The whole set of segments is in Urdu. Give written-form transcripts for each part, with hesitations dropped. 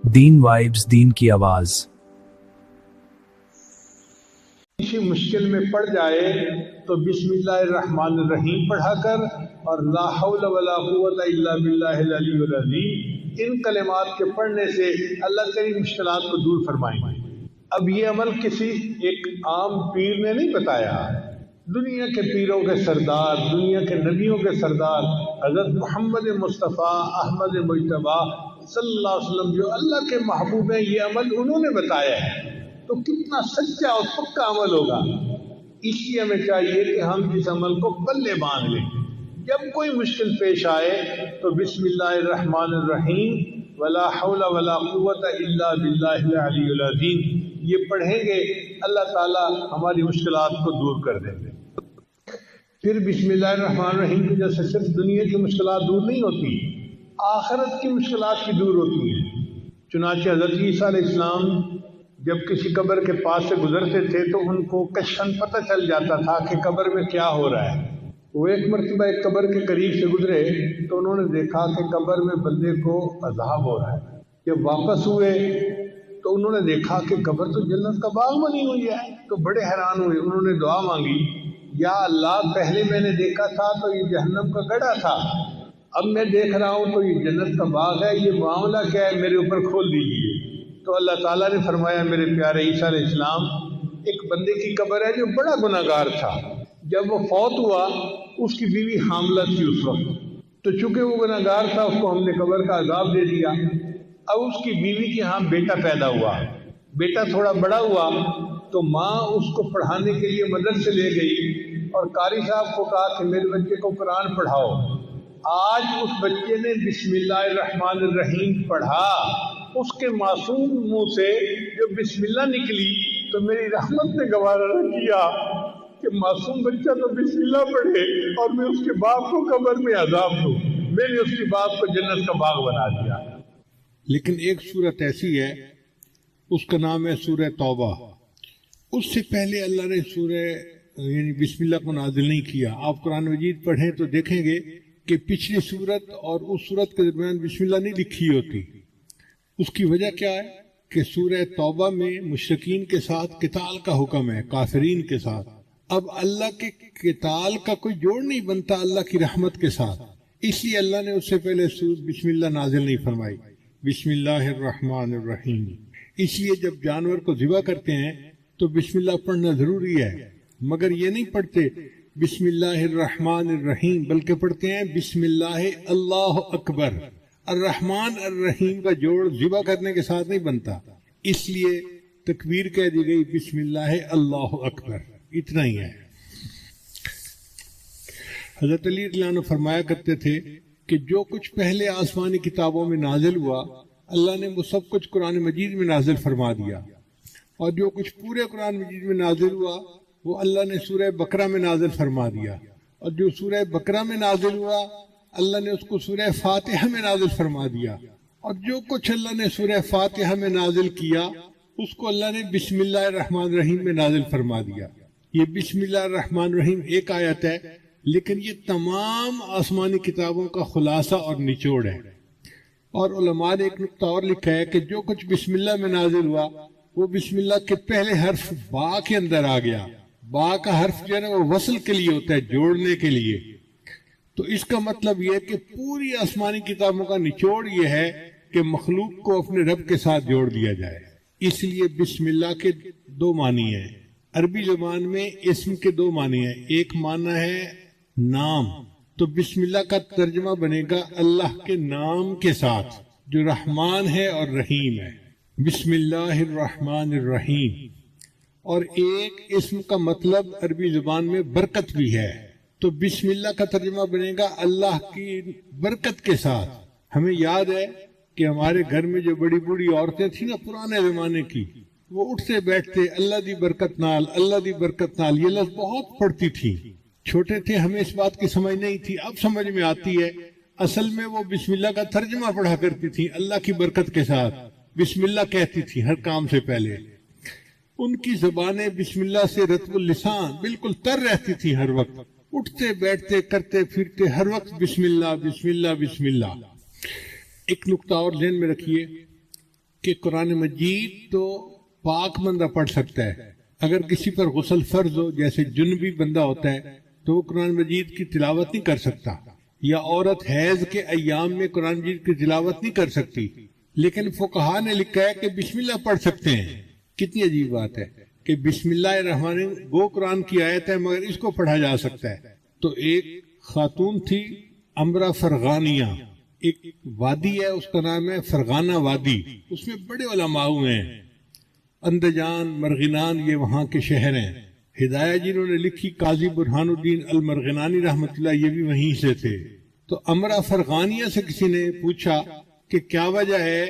دین وائبز، دین کی آواز۔ کسی مشکل میں پڑ جائے تو بسم اللہ الرحمن الرحیم پڑھا کر اور لا حول ولا قوت الا باللہ العلی العظیم، ان کلمات کے پڑھنے سے اللہ تیری مشکلات کو دور فرمائیں گے۔ اب یہ عمل کسی ایک عام پیر نے نہیں بتایا، دنیا کے پیروں کے سردار، دنیا کے نبیوں کے سردار حضرت محمد مصطفیٰ احمد مجتبیٰ صلی اللہ علیہ وسلم جو اللہ کے محبوب ہیں، یہ عمل انہوں نے بتایا ہے، تو کتنا سچا اور پکا عمل ہوگا۔ اس لیے ہمیں چاہیے کہ ہم اس عمل کو پلے باندھ لیں۔ جب کوئی مشکل پیش آئے تو بسم اللہ الرحمن الرحیم ولا حول ولا قوت الا باللہ العلی العظیم یہ پڑھیں گے، اللہ تعالیٰ ہماری مشکلات کو دور کر دیں گے۔ پھر بسم اللہ الرحمن الرحیم کی جیسے صرف دنیا کی مشکلات دور نہیں ہوتی، آخرت کی مشکلات بھی دور ہوتی ہیں۔ چنانچہ حضرت عیسیٰ علیہ السلام جب کسی قبر کے پاس سے گزرتے تھے تو ان کو کشفاً پتہ چل جاتا تھا کہ قبر میں کیا ہو رہا ہے۔ وہ ایک مرتبہ ایک قبر کے قریب سے گزرے تو انہوں نے دیکھا کہ قبر میں بندے کو عذاب ہو رہا ہے۔ جب واپس ہوئے تو انہوں نے دیکھا کہ قبر تو جنت کا باغ بنی ہوئی ہے، تو بڑے حیران ہوئے۔ انہوں نے دعا مانگی، یا اللہ پہلے میں نے دیکھا تھا تو یہ جہنم کا گڑھا تھا، اب میں دیکھ رہا ہوں تو یہ جنت کا باغ ہے، یہ معاملہ کیا ہے، میرے اوپر کھول دیجیے۔ تو اللہ تعالیٰ نے فرمایا، میرے پیارے عیسیٰ علیہ السلام، ایک بندے کی قبر ہے جو بڑا گناہ گار تھا، جب وہ فوت ہوا اس کی بیوی حاملہ تھی اس وقت، تو چونکہ وہ گناہ گار تھا اس کو ہم نے قبر کا عذاب دے دیا۔ اب اس کی بیوی کے ہاں بیٹا پیدا ہوا، بیٹا تھوڑا بڑا ہوا تو ماں اس کو پڑھانے کے لیے مدرسے لے گئی اور قاری صاحب کو کہا کہ میرے بچے کو قرآن پڑھاؤ۔ آج اس بچے نے بسم اللہ الرحمن الرحیم پڑھا، اس کے معصوم منہ سے جو بسم اللہ نکلی تو میری رحمت نے گوارا نہ کیا کہ معصوم بچہ تو بسم اللہ پڑھے اور میں اس کے باپ کو قبر میں عذاب دوں۔ میں نے اس کے باپ کو جنت کا باغ بنا دیا۔ لیکن ایک صورت ایسی ہے، اس کا نام ہے سورہ توبہ۔ اس سے پہلے اللہ نے سورہ یعنی بسم اللہ کو نازل نہیں کیا۔ آپ قرآن مجید پڑھیں تو دیکھیں گے کہ پچھلی صورت اور اس صورت کے درمیان بسم اللہ نہیں لکھی ہوتی۔ اس کی وجہ کیا ہے کہ سورہ توبہ میں مشرکین کے ساتھ قتال کا حکم ہے، کافرین کے ساتھ۔ اب اللہ کے قتال کا کوئی جوڑ نہیں بنتا اللہ کی رحمت کے ساتھ، اس لیے اللہ نے اس سے پہلے بسم اللہ نازل نہیں فرمائی، بسم اللہ الرحمن الرحیم۔ اس لیے جب جانور کو ذبح کرتے ہیں تو بسم اللہ پڑھنا ضروری ہے، مگر یہ نہیں پڑھتے بسم اللہ الرحمن الرحیم، بلکہ پڑھتے ہیں بسم اللہ اللہ اکبر۔ الرحمن الرحیم کا جوڑ ذبح کرنے کے ساتھ نہیں بنتا، اس لیے تکبیر کہہ دی گئی بسم اللہ اللہ اکبر، اتنا ہی ہے۔ حضرت علی رضی اللہ عنہ فرمایا کرتے تھے کہ جو کچھ پہلے آسمانی کتابوں میں نازل ہوا اللہ نے وہ سب کچھ قرآن مجید میں نازل فرما دیا، اور جو کچھ پورے قرآن مجید میں نازل ہوا وہ اللہ نے سورہ بقرہ میں نازل فرما دیا، اور جو سورہ بقرہ میں نازل ہوا اللہ نے اس کو سورہ فاتحہ میں نازل فرما دیا، اور جو کچھ اللہ نے سورہ فاتحہ میں نازل کیا اس کو اللہ نے بسم اللہ الرحمن الرحیم میں نازل فرما دیا۔ یہ بسم اللہ الرحمن الرحیم ایک آیت ہے، لیکن یہ تمام آسمانی کتابوں کا خلاصہ اور نچوڑ ہے۔ اور علماء نے ایک نقطہ اور لکھا ہے کہ جو کچھ بسم اللہ میں نازل ہوا وہ بسم اللہ کے پہلے حرف با کے اندر آ گیا۔ با کا حرف جو ہے نا وہ وصل کے لیے ہوتا ہے، جوڑنے کے لیے۔ تو اس کا مطلب یہ ہے کہ پوری آسمانی کتابوں کا نچوڑ یہ ہے کہ مخلوق کو اپنے رب کے ساتھ جوڑ دیا جائے۔ اس لیے بسم اللہ کے دو معنی ہیں، عربی زبان میں اسم کے دو معنی ہیں، ایک معنی ہے نام، تو بسم اللہ کا ترجمہ بنے گا اللہ کے نام کے ساتھ جو رحمان ہے اور رحیم ہے، بسم اللہ الرحمن الرحیم۔ اور ایک اسم کا مطلب عربی زبان میں برکت بھی ہے، تو بسم اللہ کا ترجمہ بنے گا اللہ کی برکت کے ساتھ۔ ہمیں یاد ہے کہ ہمارے گھر میں جو بڑی بڑی عورتیں تھیں نا پرانے زمانے کی، وہ اٹھتے بیٹھتے اللہ دی برکت نال، اللہ دی برکت نال، یہ لفظ بہت پڑھتی تھی۔ چھوٹے تھے ہمیں اس بات کی سمجھ نہیں تھی، اب سمجھ میں آتی ہے۔ اصل میں وہ بسم اللہ کا ترجمہ پڑھا کرتی تھی، اللہ کی برکت کے ساتھ بسم اللہ کہتی تھی ہر کام سے پہلے۔ ان کی زبانیں بسم اللہ سے رطب اللسان بالکل تر رہتی تھی، ہر وقت اٹھتے بیٹھتے کرتے پھرتے ہر وقت بسم اللہ بسم اللہ بسم اللہ۔ ایک نقطہ اور ذہن میں رکھیے کہ قرآن مجید تو پاک بندہ پڑھ سکتا ہے، اگر کسی پر غسل فرض ہو جیسے جنبی بندہ ہوتا ہے تو وہ قرآن مجید کی تلاوت نہیں کر سکتا، یا عورت حیض کے ایام میں قرآن مجید کی تلاوت نہیں کر سکتی، لیکن فقہا نے لکھا ہے کہ بسم اللہ پڑھ سکتے ہیں۔ کتنی عجیب بات ہے کہ بسم اللہ الرحمن الرحیم وہ قرآن کی آیت ہے مگر اس کو پڑھا جا سکتا ہے۔ تو ایک خاتون تھی امرا فرغانیہ، ایک وادی ہے اس کا نام ہے فرغانہ وادی، اس میں بڑے علماء ہوئے ہیں، اندجان مرغنان یہ وہاں کے شہر ہیں۔ ہدایہ جنہوں نے لکھی قاضی برہان الدین المرغنانی رحمۃ اللہ، یہ بھی وہیں سے تھے۔ تو امرا فرغانیہ سے کسی نے پوچھا کہ کیا وجہ ہے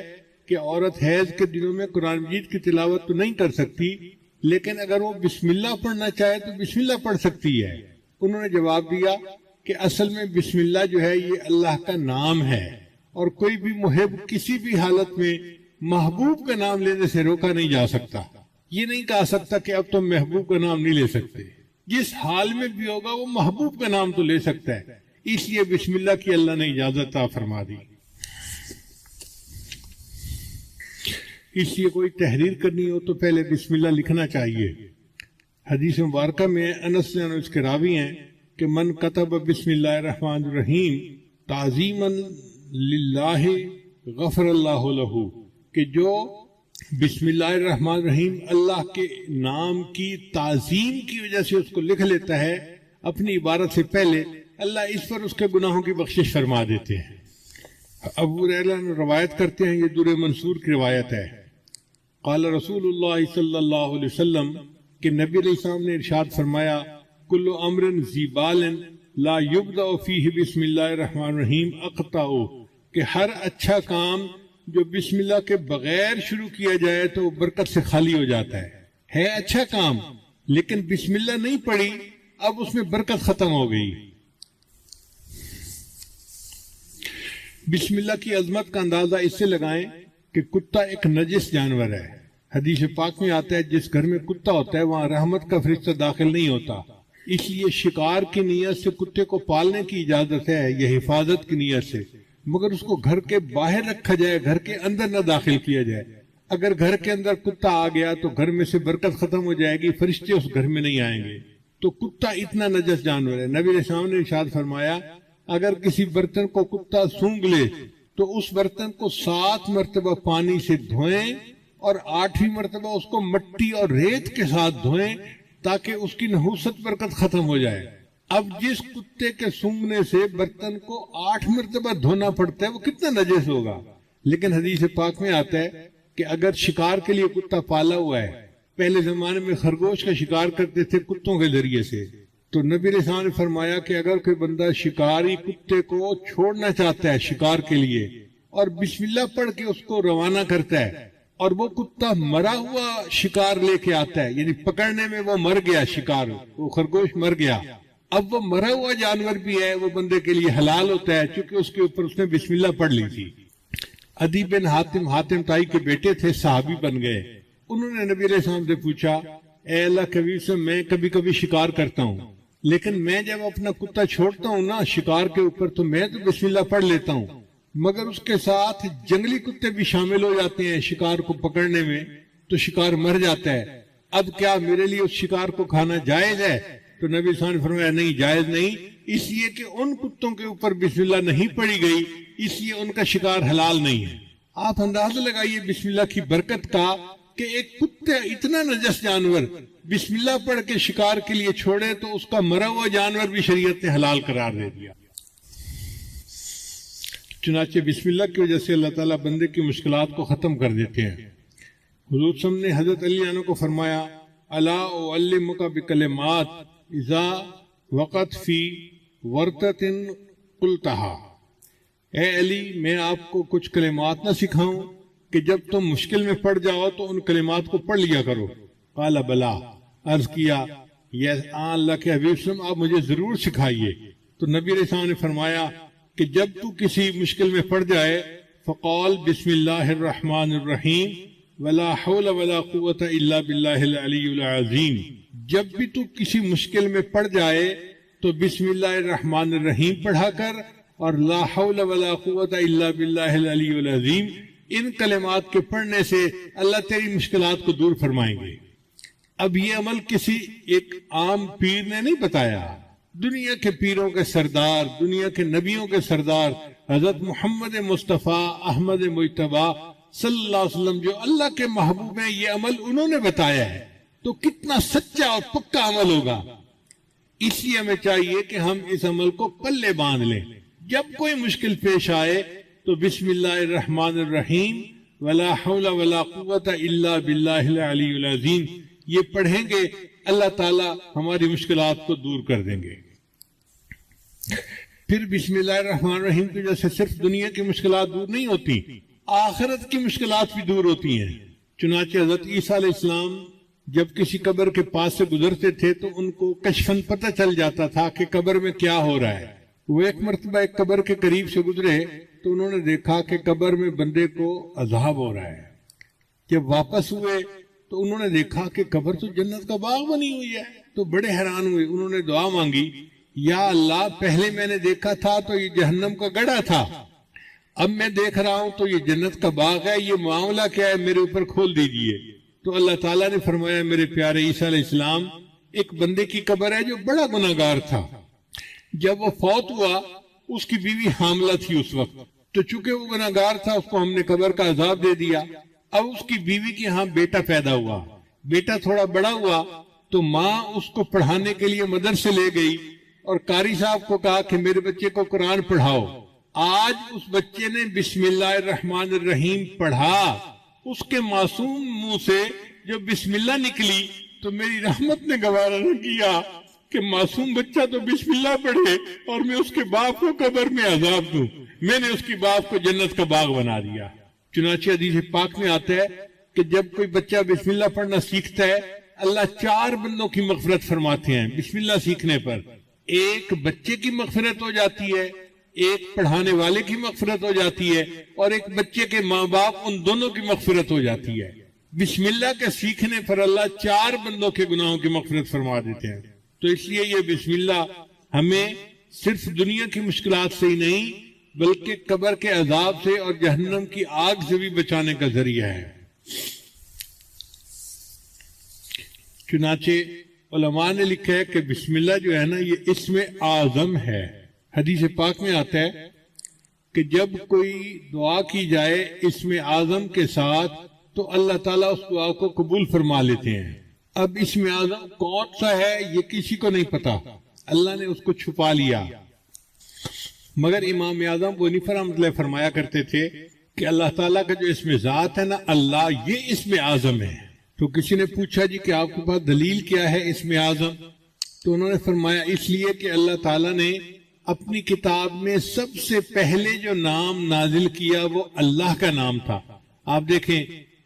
کہ عورت حیض کے دنوں میں قرآن مجید کی تلاوت تو نہیں کر سکتی، لیکن اگر وہ بسم اللہ پڑھنا چاہے تو بسم اللہ پڑھ سکتی ہے؟ انہوں نے جواب دیا کہ اصل میں بسم اللہ جو ہے یہ اللہ کا نام ہے، اور کوئی بھی محب کسی بھی حالت میں محبوب کا نام لینے سے روکا نہیں جا سکتا۔ یہ نہیں کہا سکتا کہ اب تم محبوب کا نام نہیں لے سکتے، جس حال میں بھی ہوگا وہ محبوب کا نام تو لے سکتا ہے، اس لیے بسم اللہ کی اللہ نے اجازت عطا فرما دی۔ اس لیے کوئی تحریر کرنی ہو تو پہلے بسم اللہ لکھنا چاہیے۔ حدیث مبارکہ میں انس سے اس کے راوی ہیں کہ من کتب بسم اللہ الرحمن الرحیم تعظیما للہ غفر اللہ لہ، کہ جو بسم اللہ الرحمن الرحیم اللہ کے نام کی تعظیم کی وجہ سے اس کو لکھ لیتا ہے اپنی عبارت سے پہلے، اللہ اس پر اس کے گناہوں کی بخشش فرما دیتے ہیں۔ ابو ہریرہ روایت کرتے ہیں، یہ در منصور کی روایت ہے، قال رسول اللہ صلی اللہ علیہ وسلم کہ نبی علیہ السلام نے ارشاد فرمایا، کل امر ذی بال لا یبدأ فیہ بسم اللہ الرحمن الرحیم اقطع، کہ ہر اچھا کام جو بسم اللہ کے بغیر شروع کیا جائے تو وہ برکت سے خالی ہو جاتا ہے اچھا کام، لیکن بسم اللہ نہیں پڑھی اب اس میں برکت ختم ہو گئی۔ بسم اللہ کی عظمت کا اندازہ اس سے لگائیں کہ کتا ایک نجس جانور ہے۔ حدیث پاک میں آتا ہے جس گھر میں کتا ہوتا ہے وہاں رحمت کا فرشتہ داخل نہیں ہوتا، اس لیے شکار کی نیت سے کتے کو پالنے کی اجازت ہے، یہ حفاظت کی نیت سے، مگر اس کو گھر کے باہر رکھا جائے، گھر کے اندر نہ داخل کیا جائے۔ اگر گھر کے اندر کتا آ گیا تو گھر میں سے برکت ختم ہو جائے گی، فرشتے اس گھر میں نہیں آئیں گے۔ تو کتا اتنا نجس جانور ہے۔ نبی علیہ السلام نے ارشاد فرمایا، اگر کسی برتن کو کتا سونگھ لے تو اس برتن کو 7 مرتبہ پانی سے دھوئیں اور 8ویں مرتبہ اس کو مٹی اور ریت کے ساتھ دھوئیں تاکہ اس کی نحوست برکت ختم ہو جائے۔ اب جس کتے کے سونگھنے سے برتن کو 8 مرتبہ دھونا پڑتا ہے وہ کتنا نجس ہوگا۔ لیکن حدیث پاک میں آتا ہے کہ اگر شکار کے لیے کتا پالا ہوا ہے، پہلے زمانے میں خرگوش کا شکار کرتے تھے کتوں کے ذریعے سے، تو نبی علیہ السلام نے فرمایا کہ اگر کوئی بندہ شکاری کتے کو چھوڑنا چاہتا ہے شکار کے لیے اور بسم اللہ پڑھ کے اس کو روانہ کرتا ہے اور وہ کتا مرا ہوا شکار لے کے آتا ہے، یعنی پکڑنے میں وہ مر گیا، شکار وہ خرگوش مر گیا، اب وہ مرا ہوا جانور بھی ہے، وہ بندے کے لیے حلال ہوتا ہے چونکہ اس کے اوپر اس نے بسم اللہ پڑھ لی تھی۔ عدی بن حاتم تائی کے بیٹے تھے، صحابی بن گئے۔ انہوں نے نبی علیہ السلام سے پوچھا، اے اللہ کے حبیب سے میں کبھی کبھی شکار کرتا ہوں، لیکن میں جب اپنا کتا چھوڑتا ہوں نا شکار کے اوپر تو میں تو بسم اللہ پڑھ لیتا ہوں، مگر اس کے ساتھ جنگلی کتے بھی شامل ہو جاتے ہیں شکار کو پکڑنے میں تو شکار مر جاتا ہے، اب کیا میرے لیے اس شکار کو کھانا جائز ہے؟ تو نبی صلی اللہ علیہ وسلم نے فرمایا نہیں، جائز نہیں، اس لیے کہ ان کتوں کے اوپر بسم اللہ نہیں پڑھی گئی، اس لیے ان کا شکار حلال نہیں ہے۔ آپ اندازہ لگائیے بسم اللہ کی برکت کا کہ ایک کتے اتنا نجس جانور بسم اللہ پڑھ کے شکار کے لیے چھوڑے تو اس کا مرا ہوا جانور بھی شریعت نے حلال قرار دے دیا۔ چنانچہ بسم اللہ کی وجہ سے اللہ تعالیٰ بندے کی مشکلات کو ختم کر دیتے ہیں۔ حضور صلی اللہ علیہ وسلم نے حضرت علی عنہ کو فرمایا، الا اعلمک بکلمات اذا وقت فی ورطۃ قلتها، اے علی میں آپ کو کچھ کلمات نہ سکھاؤں کہ جب تم مشکل میں پڑ جاؤ تو ان کلمات کو پڑھ لیا کرو؟ قال بلا، عرض کیا اللہ کے حبیب صلی اللہ علیہ وسلم آپ مجھے ضرور سکھائیے۔ تو نبی علیہ السلام نے فرمایا کہ جب تو کسی مشکل میں پڑ جائے فقال بسم اللہ الرحمن الرحیم ولا حول ولا قوت الا باللہ العلی العظیم، جب بھی تو کسی مشکل میں پڑ جائے تو بسم اللہ الرحمن الرحیم پڑھا کر اور لا حول ولا قوت الا باللہ العلی العظیم ان کلمات کے پڑھنے سے اللہ تیری مشکلات کو دور فرمائیں گے۔ اب یہ عمل کسی ایک عام پیر نے نہیں بتایا، دنیا کے پیروں کے سردار، دنیا کے نبیوں کے سردار حضرت محمد مصطفیٰ احمد مجتبیٰ صلی اللہ علیہ وسلم جو اللہ کے محبوب ہیں، یہ عمل انہوں نے بتایا ہے، تو کتنا سچا اور پکا عمل ہوگا۔ اس لیے ہمیں چاہیے کہ ہم اس عمل کو پلے باندھ لیں، جب کوئی مشکل پیش آئے تو بسم اللہ الرحمن الرحیم ولا حول ولا قوت الا باللہ العلی العظیم یہ پڑھیں گے، اللہ تعالی ہماری مشکلات کو دور کر دیں گے۔ پھر بسم اللہ الرحمن الرحیم کی وجہ سے صرف دنیا کی مشکلات دور نہیں ہوتی، آخرت کی مشکلات بھی دور ہوتی ہیں۔ چنانچہ حضرت عیسیٰ علیہ السلام جب کسی قبر کے پاس سے گزرتے تھے تو ان کو کشفاً پتہ چل جاتا تھا کہ قبر میں کیا ہو رہا ہے۔ وہ ایک مرتبہ ایک قبر کے قریب سے گزرے تو انہوں نے دیکھا کہ قبر میں بندے کو عذاب ہو رہا ہے۔ جب واپس ہوئے تو انہوں نے دیکھا کہ قبر تو جنت کا باغ بنی ہوئی ہے، تو بڑے حیران ہوئے۔ انہوں نے دعا مانگی، یا اللہ پہلے میں نے دیکھا تھا تو یہ جہنم کا گڑھا تھا، اب میں دیکھ رہا ہوں تو یہ جنت کا باغ ہے، یہ معاملہ کیا ہے، میرے اوپر کھول دیجئے۔ تو اللہ تعالیٰ نے فرمایا، میرے پیارے عیسیٰ علیہ السلام ایک بندے کی قبر ہے جو بڑا گناہگار تھا، جب وہ فوت ہوا اس کی بیوی حاملہ تھی اس وقت، تو چونکہ وہ گناہگار تھا اس کو ہم نے قبر کا عذاب دے دیا۔ اب اس کی بیوی کے ہاں بیٹا پیدا ہوا، بیٹا تھوڑا بڑا ہوا تو ماں اس کو پڑھانے کے لیے مدرسے لے گئی اور قاری صاحب کو کہا کہ میرے بچے کو قرآن پڑھاؤ۔ آج اس بچے نے بسم اللہ الرحمن الرحیم پڑھا، اس کے معصوم منہ سے جو بسم اللہ نکلی تو میری رحمت نے گوارا نہ کیا کہ معصوم بچہ تو بسم اللہ پڑھے اور میں اس کے باپ کو قبر میں عذاب دوں، میں نے اس کی باپ کو جنت کا باغ بنا دیا۔ چنانچہ حدیث پاک میں آتا ہے کہ جب کوئی بچہ بسم اللہ پڑھنا سیکھتا ہے اللہ 4 بندوں کی مغفرت فرماتے ہیں بسم اللہ سیکھنے پر۔ ایک بچے کی مغفرت ہو جاتی ہے، ایک پڑھانے والے کی مغفرت ہو جاتی ہے، اور ایک بچے کے ماں باپ ان دونوں کی مغفرت ہو جاتی ہے۔ بسم اللہ کے سیکھنے پر اللہ 4 بندوں کے گناہوں کی مغفرت فرما دیتے ہیں۔ تو اس لیے یہ بسم اللہ ہمیں صرف دنیا کی مشکلات سے ہی نہیں بلکہ قبر کے عذاب سے اور جہنم کی آگ سے بھی بچانے کا ذریعہ ہے۔ چنانچہ علماء نے لکھا ہے کہ بسم اللہ جو ہے نا یہ اسم اعظم ہے۔ حدیث پاک میں آتا ہے کہ جب کوئی دعا کی جائے اسم اعظم کے ساتھ تو اللہ تعالیٰ اس دعا کو قبول فرما لیتے ہیں۔ اب اسم اعظم کون سا ہے یہ کسی کو نہیں پتا، اللہ نے اس کو چھپا لیا، مگر امام اعظم ابو حنیفہ رحمۃ اللہ فرمایا کرتے تھے کہ اللہ تعالیٰ کا جو اسم ذات ہے نا اللہ، یہ اسم اعظم ہے۔ تو کسی نے پوچھا جی کہ آپ کے پاس دلیل کیا ہے اسم اعظم؟ تو انہوں نے فرمایا اس لیے کہ اللہ تعالیٰ نے اپنی کتاب میں سب سے پہلے جو نام نازل کیا وہ اللہ کا نام تھا۔ آپ دیکھیں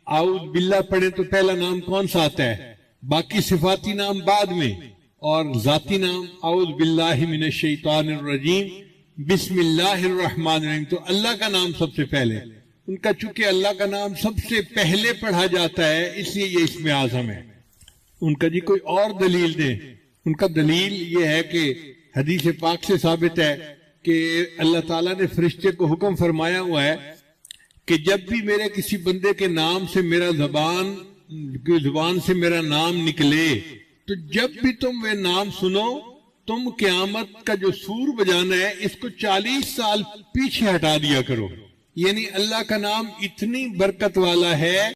اعوذ باللہ پڑھیں تو پہلا نام کون سا آتا ہے، باقی صفاتی نام بعد میں، اور ذاتی نام اعوذ باللہ من الشیطان الرجیم بسم اللہ الرحمن الرحیم، تو اللہ کا نام سب سے پہلے۔ ان کا چونکہ اللہ کا نام سب سے پہلے پڑھا جاتا ہے اس لیے یہ اسم اعظم ہے۔ ان کا جی کوئی اور دلیل دیں؟ ان کا دلیل یہ ہے کہ حدیث پاک سے ثابت ہے کہ اللہ تعالیٰ نے فرشتے کو حکم فرمایا ہوا ہے کہ جب بھی میرے کسی بندے کے نام سے میرا زبان سے میرا نام نکلے تو جب بھی تم وہ نام سنو تم قیامت کا جو سور بجانا ہے اس کو 40 سال پیچھے ہٹا دیا کرو۔ یعنی اللہ کا نام اتنی برکت والا ہے